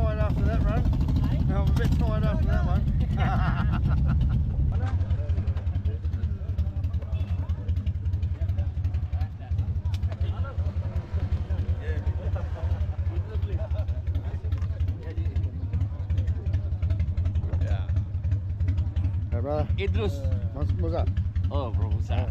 tired after that run. I'm a bit tired after that one. Hey brother. Idrus. Mas Musa. Oh, bro Musa.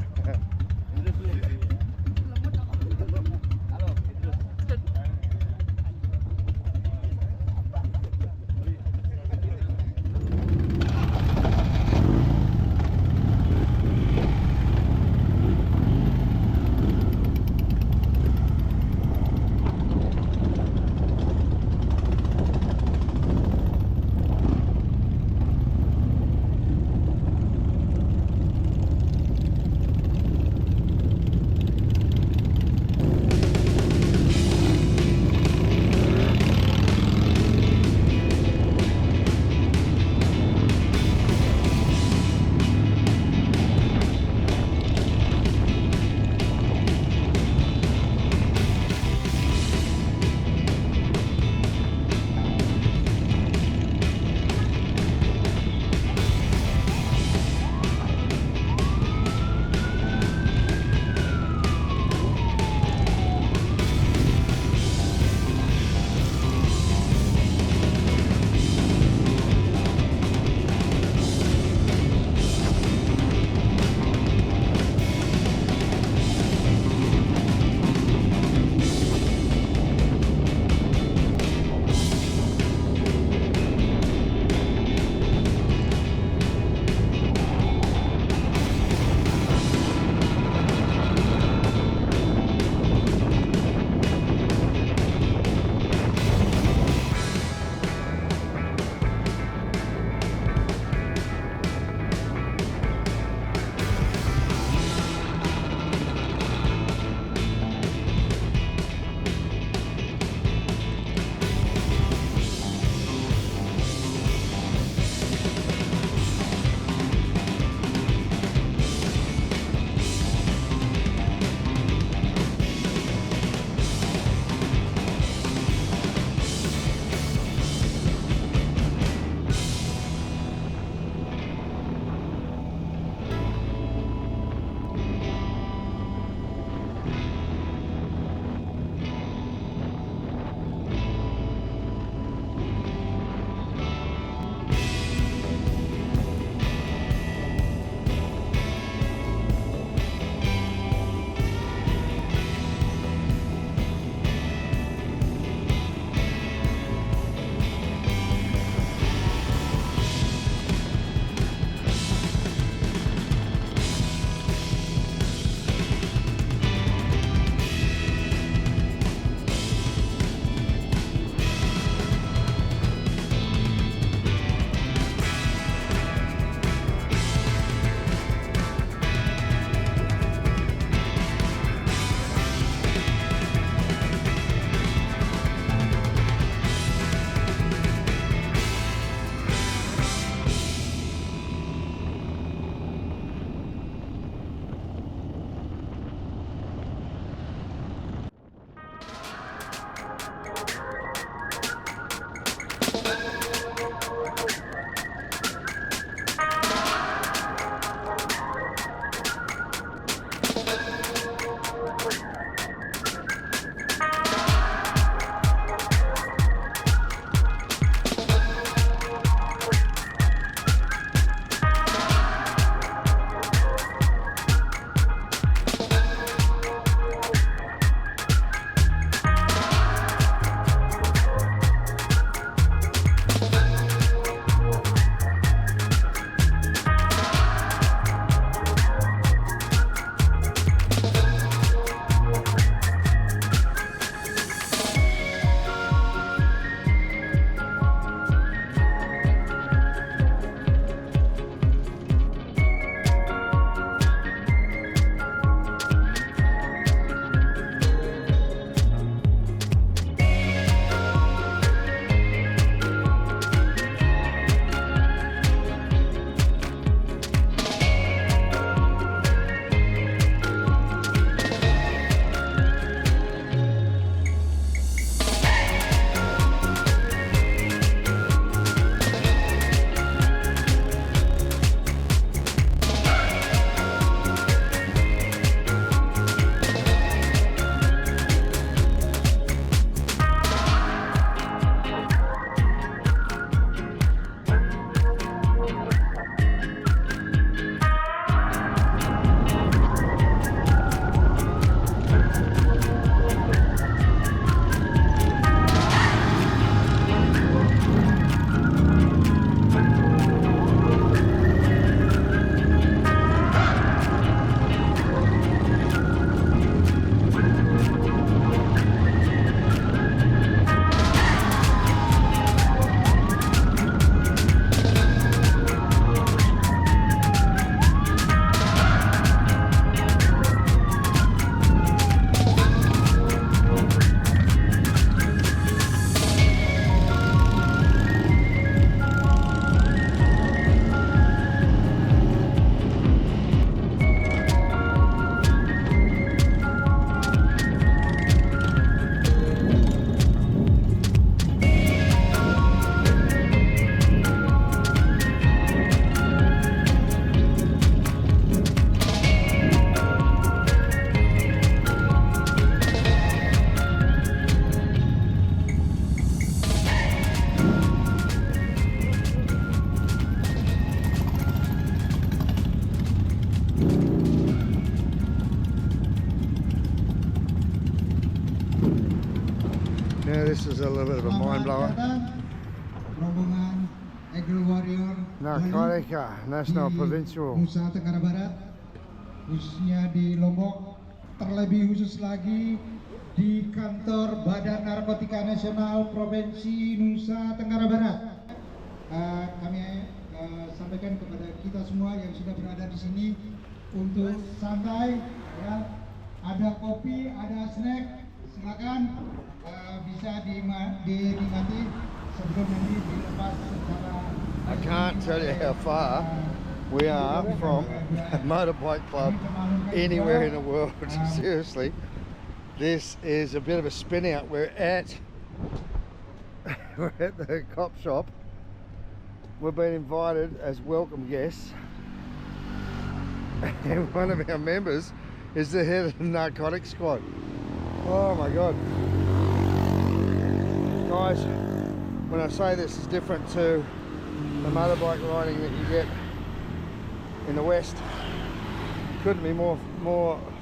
This is a little bit of a mind blower. Rombongan Eagle Warrior Narcotic National di Provincial. Nusa Tenggara Barat, khususnya di Lombok, terlebih khusus lagi di kantor Badan Narkotika Nasional Provinsi Nusa Tenggara Barat. Kami sampaikan kepada kita semua yang sudah berada di sini untuk santai, ya. Ada kopi, ada snack, silakan bisa dinikmati sebelum nanti dilepas secara. I can't tell you how far we are from a motorbike club anywhere in the world. Seriously, this is a bit of a spin out. We're at the cop shop. We've been invited as welcome guests, and one of our members is the head of the narcotics squad. Oh my god, guys, when I say this is different to the motorbike riding that you get in the West, couldn't be more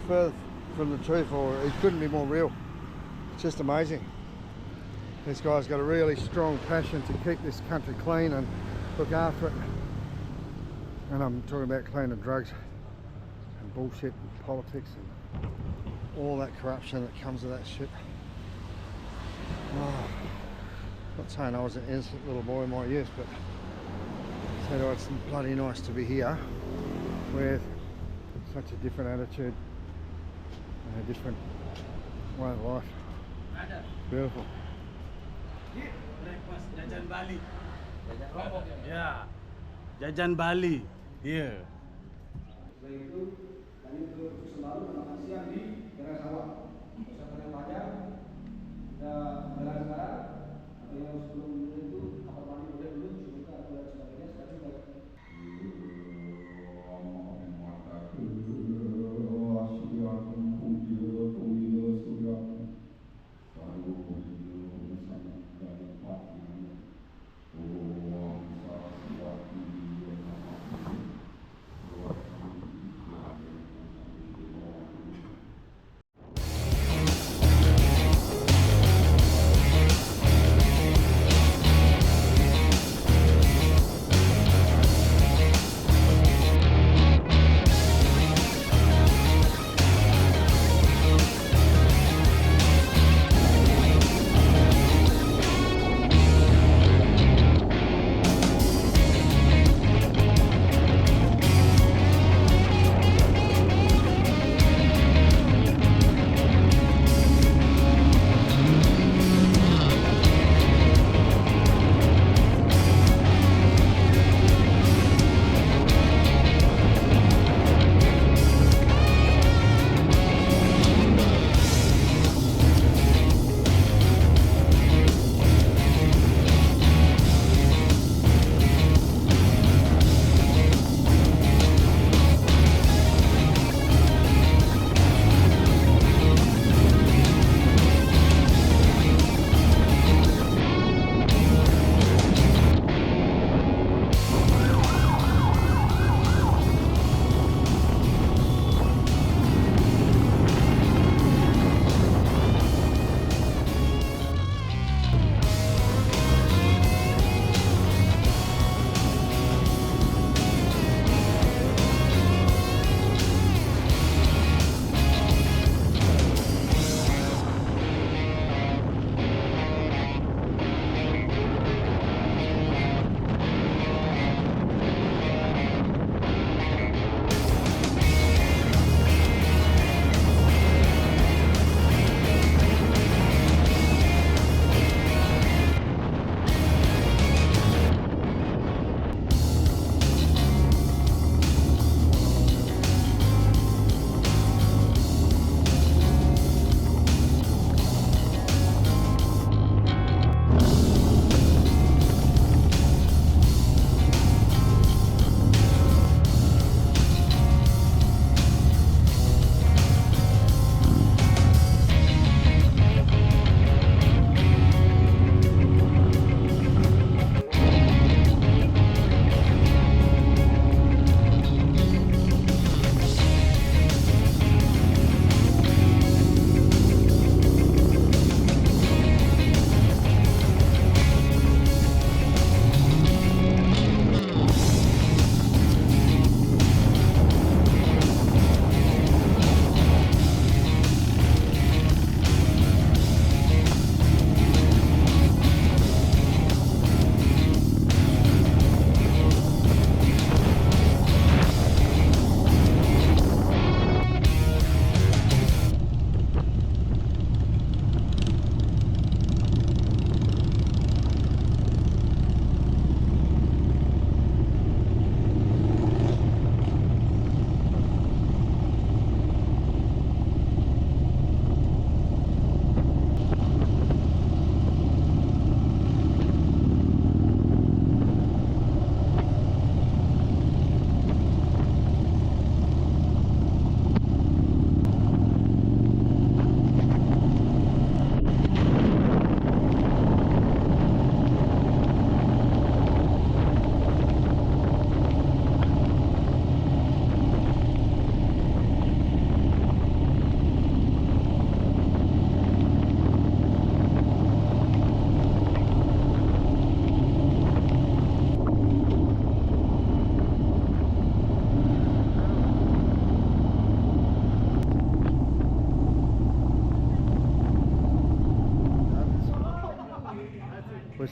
further from the truth, or it couldn't be more real. It's just amazing. This guy's got a really strong passion to keep this country clean and look after it. And I'm talking about cleaning drugs and bullshit and politics and all that corruption that comes with that shit. Oh, not saying I was an innocent little boy in my youth, but I said, oh, it's bloody nice to be here with such a different attitude and a different way of life. Beautiful. Jajan Bali. Ya, jajan Bali. Iya. Setelah itu, kami terus selalu makan siang di daerah sawah. Pusat Padang, jalan sekarang, atau yang sebelum itu kamar mandi boleh dulu, suka atau dan sebagainya. Sekarang juga.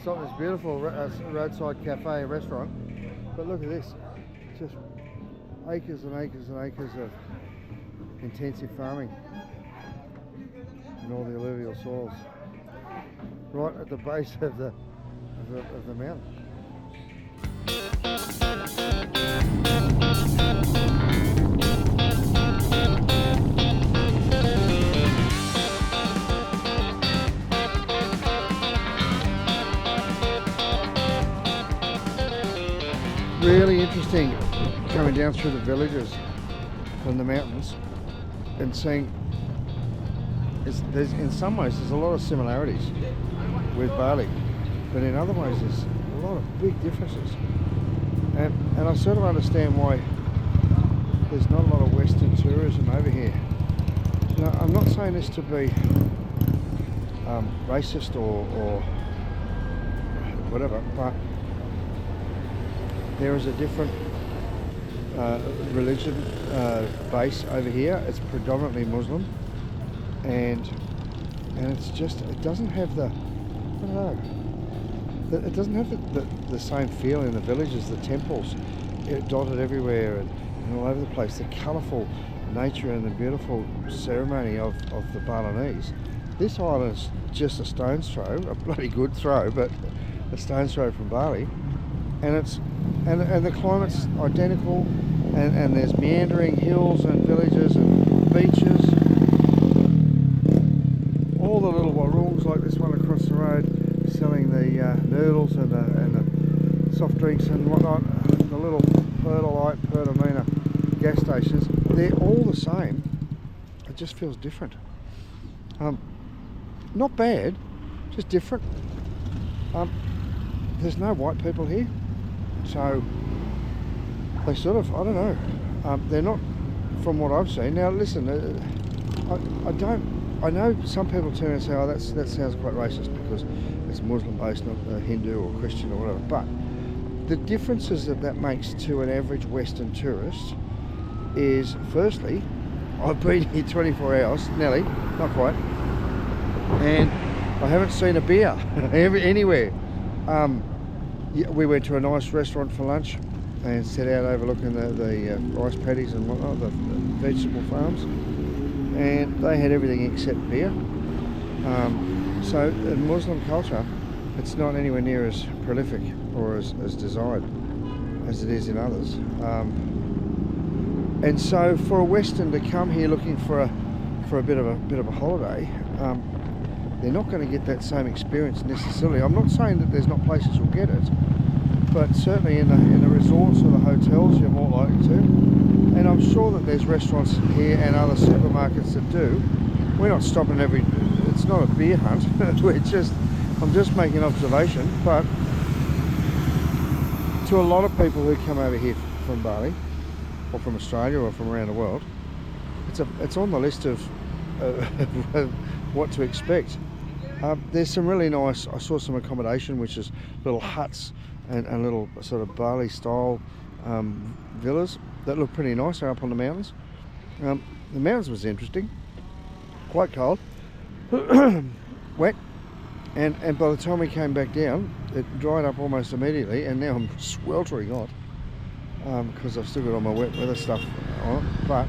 stop at this beautiful roadside cafe restaurant. But look at this, just acres and acres and acres of intensive farming in all the alluvial soils, right at the base of the mountain. Really interesting coming down through the villages from the mountains and seeing in some ways there's a lot of similarities with Bali, but in other ways there's a lot of big differences, and I sort of understand why there's not a lot of Western tourism over here. You know, I'm not saying this to be racist or whatever, but there is a different religion base over here. It's predominantly Muslim, and it's just, it doesn't have the, I don't know, it doesn't have the same feel in the villages. The temples dotted everywhere and all over the place. The colourful nature and the beautiful ceremony of the Balinese. This island's just a stone's throw, a bloody good throw, but a stone's throw from Bali, and it's and the climate's identical, and there's meandering hills and villages and beaches. All the little warungs like this one across the road selling the noodles and the soft drinks and whatnot, the little Pertalite, Pertamina gas stations, they're all the same. It just feels different. Not bad, just different. There's no white people here, so they sort of, I don't know, they're not, from what I've seen. Now listen, I know some people turn and say, oh, that sounds quite racist because it's Muslim based, not Hindu or Christian or whatever, but the differences that makes to an average Western tourist is, firstly, I've been here 24 hours, nearly, not quite, and I haven't seen a beer anywhere. We went to a nice restaurant for lunch and sat out overlooking the rice paddies and whatnot, the vegetable farms, and they had everything except beer. So in Muslim culture, it's not anywhere near as prolific or as desired as it is in others. And so for a Western to come here looking for a bit of a holiday, they're not going to get that same experience necessarily. I'm not saying that there's not places you'll get it, but certainly in the resorts or the hotels you're more likely to. And I'm sure that there's restaurants here and other supermarkets that do. We're not stopping it's not a beer hunt. I'm just making an observation, but to a lot of people who come over here from Bali or from Australia or from around the world, it's on the list of what to expect. There's some really nice, I saw some accommodation which is little huts and little sort of Bali style villas that look pretty nice. They're up on the mountains. The mountains was interesting, quite cold, wet, and by the time we came back down it dried up almost immediately, and now I'm sweltering hot because I've still got all my wet weather stuff on. But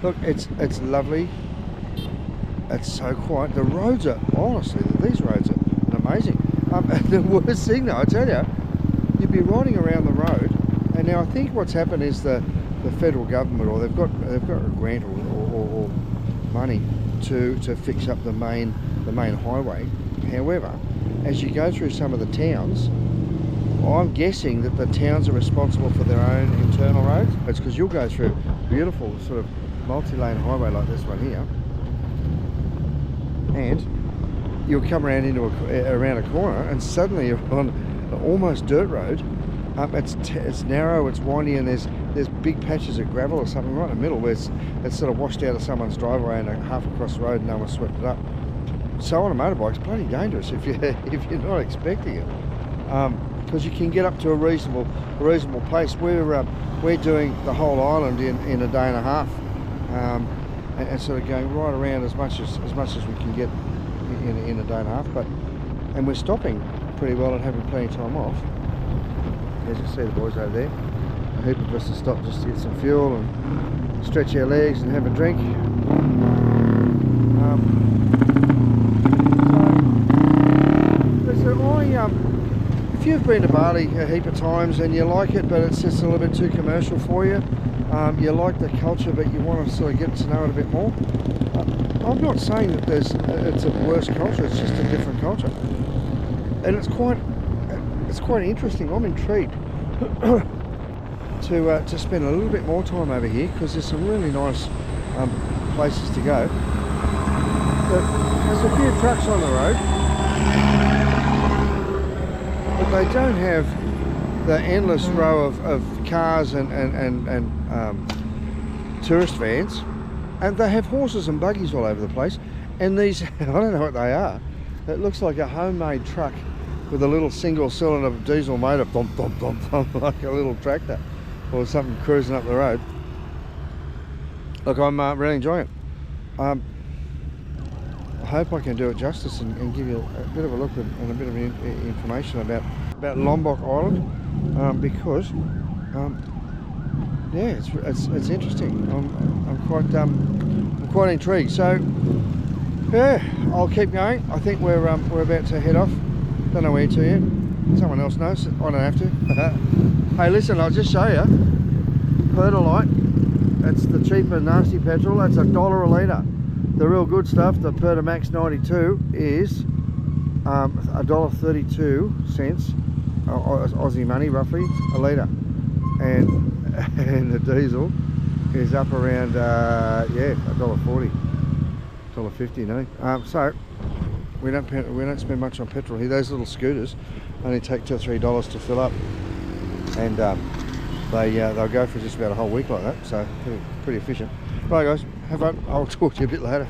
look, it's lovely. It's so quiet. The roads are, honestly, these roads are amazing. The worst thing though, I tell you, you'd be riding around the road, and now I think what's happened is the federal government, or they've got a grant or money to fix up the main highway. However, as you go through some of the towns, I'm guessing that the towns are responsible for their own internal roads. It's because you'll go through beautiful sort of multi-lane highway like this one here, and you'll come around around a corner, and suddenly you're on an almost dirt road. It's narrow, it's windy, and there's big patches of gravel or something right in the middle where it's sort of washed out of someone's driveway and half across the road and no one swept it up. So on a motorbike, it's bloody dangerous if you're not expecting it, because you can get up to a reasonable pace. We're doing the whole island in a day and a half, and sort of going right around as much as we can get in a day and a half. But and we're stopping pretty well and having plenty of time off. As you see the boys over there, a heap of us to stop just to get some fuel and stretch our legs and have a drink. If you've been to Bali a heap of times and you like it, but it's just a little bit too commercial for you, you like the culture but you want to sort of get to know it a bit more, I'm not saying that it's a worse culture, it's just a different culture. And it's quite interesting. I'm intrigued to spend a little bit more time over here, because there's some really nice places to go. But there's a few trucks on the road, but they don't have the endless row of cars and tourist vans, and they have horses and buggies all over the place. And these, I don't know what they are. It looks like a homemade truck with a little single cylinder diesel motor, thump, thump, thump, thump, like a little tractor or something cruising up the road. Look, I'm really enjoying it. I hope I can do it justice and give you a bit of a look and a bit of information about Lombok Island, because yeah, it's interesting. I'm quite intrigued. So yeah, I'll keep going. I think we're about to head off. Don't know where to yet. Someone else knows. I don't have to. Hey, listen, I'll just show you. Pertalite. That's the cheaper nasty petrol. That's $1 a litre. The real good stuff, the Pertamax 92, is $1.32 Aussie money, roughly, a litre. And the diesel is up around yeah, $1.40, $1.50 no. So we don't spend much on petrol here. Those little scooters only take $2 or $3 to fill up, and they'll go for just about a whole week like that. So pretty efficient. Right guys, have fun. I'll talk to you a bit later.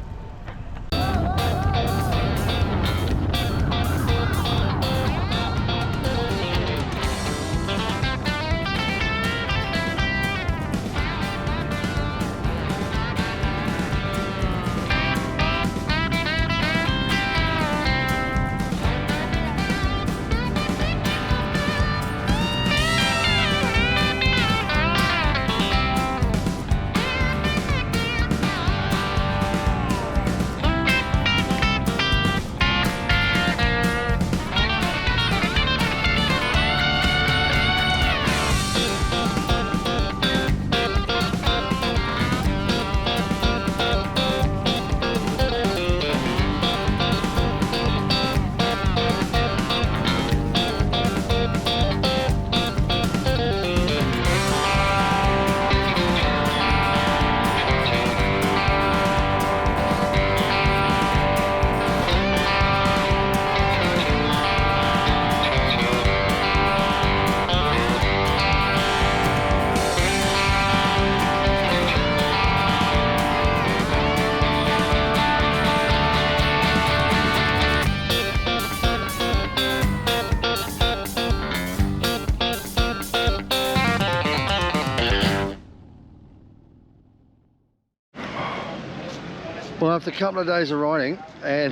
Well, after a couple of days of riding and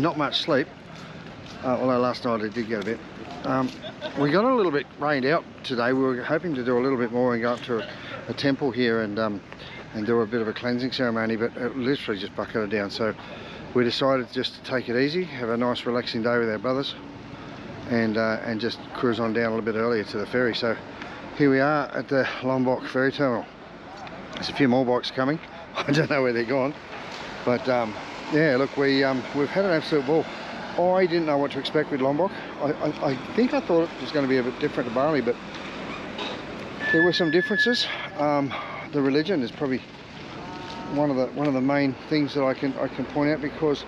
not much sleep, although last night I did get a bit, we got a little bit rained out today. We were hoping to do a little bit more and go up to a temple here and do a bit of a cleansing ceremony, but it literally just bucketed down. So we decided just to take it easy, have a nice relaxing day with our brothers, and just cruise on down a little bit earlier to the ferry. So here we are at the Lombok ferry terminal. There's a few more bikes coming. I don't know where they're gone. But yeah, look, we've had an absolute ball. I didn't know what to expect with Lombok. I think I thought it was going to be a bit different to Bali, but there were some differences. The religion is probably one of the main things that I can point out, because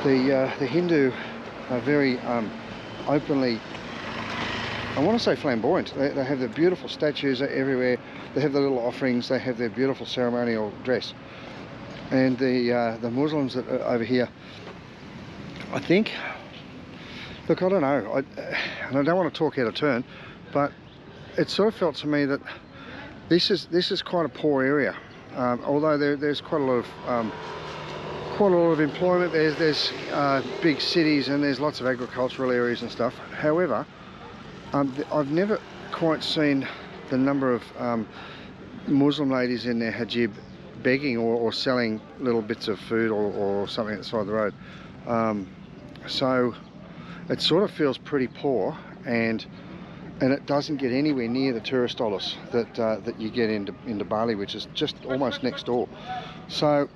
the Hindu are very openly, I want to say flamboyant. They have their beautiful statues everywhere. They have the little offerings. They have their beautiful ceremonial dress. And the Muslims that are over here, I think, look, I don't know, and I don't want to talk out of turn, but it sort of felt to me that this is quite a poor area. Although there's quite a lot of quite a lot of employment. There's big cities and there's lots of agricultural areas and stuff. However, I've never quite seen the number of Muslim ladies in their hijab begging or selling little bits of food or something outside the road. So it sort of feels pretty poor, and it doesn't get anywhere near the tourist dollars that you get into Bali, which is just almost next door. So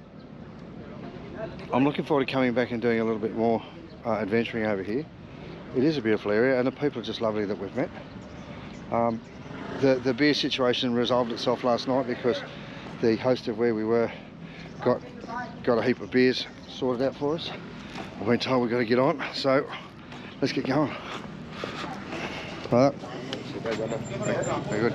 I'm looking forward to coming back and doing a little bit more adventuring over here. It is a beautiful area and the people are just lovely that we've met. The beer situation resolved itself last night because the host of where we were got a heap of beers sorted out for us. I've been told we've got to get on, so let's get going. Right. Very good.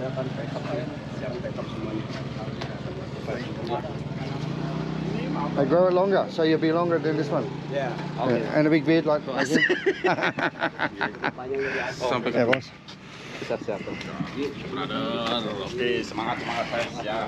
They grow it longer, so you'll be longer than this one. Yeah. Okay. And a big beard like him. Yeah, boss. Oke, semangat guys. Ya.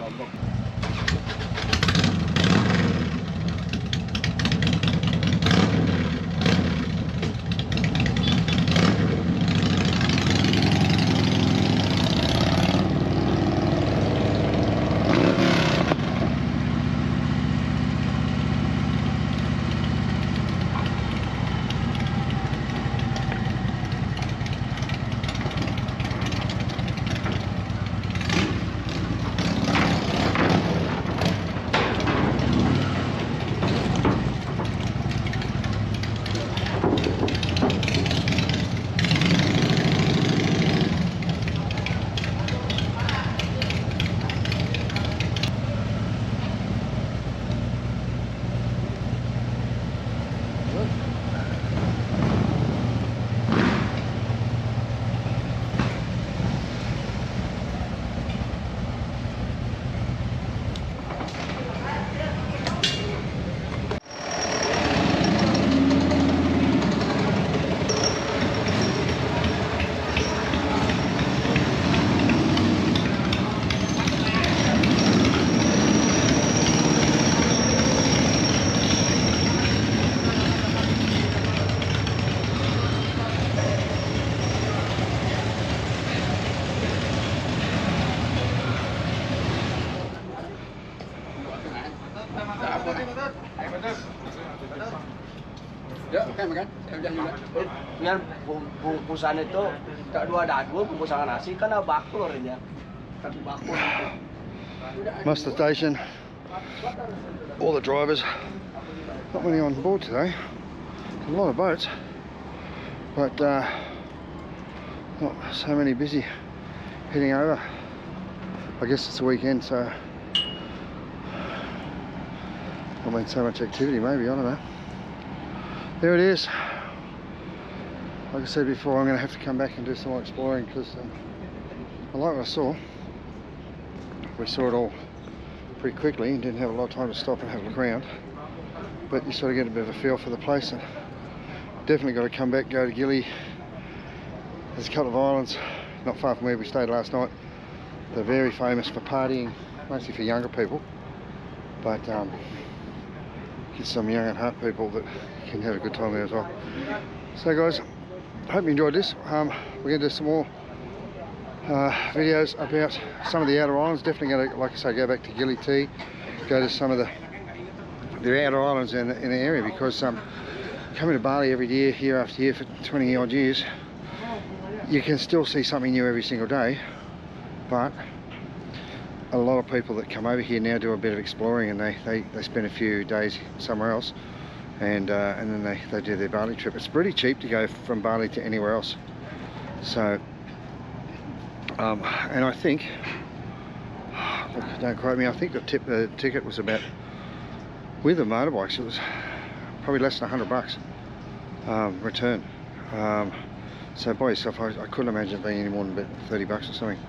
Ya, oke makan. Udah juga. Biar bungkusan itu tak dua dagu, bungkusan nasi kan ada bakul ya. Tapi bakul itu. Muster station. All the drivers. Not many on board today. A lot of boats, but not so many busy heading over. I guess it's a weekend, so not been so much activity. Maybe, I don't know. There it is. Like I said before, I'm going to have to come back and do some more exploring because I like what I saw. We saw it all pretty quickly and didn't have a lot of time to stop and have a look around. But you sort of get a bit of a feel for the place, and definitely got to come back, go to Gili. There's a couple of islands not far from where we stayed last night. They're very famous for partying, mostly for younger people, but get some young at heart people that can have a good time there as well. So guys, hope you enjoyed this. We're going to do some more videos about some of the outer islands. Definitely going to, like I say, go back to Gili T, go to some of the outer islands in the area, because coming to Bali every year after year for 20 odd years, you can still see something new every single day. But a lot of people that come over here now do a bit of exploring, and they spend a few days somewhere else, and then they do their Bali trip. It's pretty cheap to go from Bali to anywhere else. So and I think, look, don't quote me, I think the ticket was about, with the motorbikes, it was probably less than $100 return. So by yourself, I couldn't imagine it being any more than about $30 or something.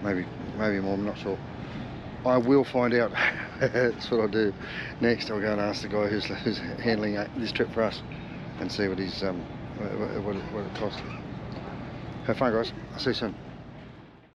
Maybe more, I'm not sure. I will find out. That's what I'll do next. I'll go and ask the guy who's handling this trip for us and see what he's what it costs. Have fun guys, I'll see you soon.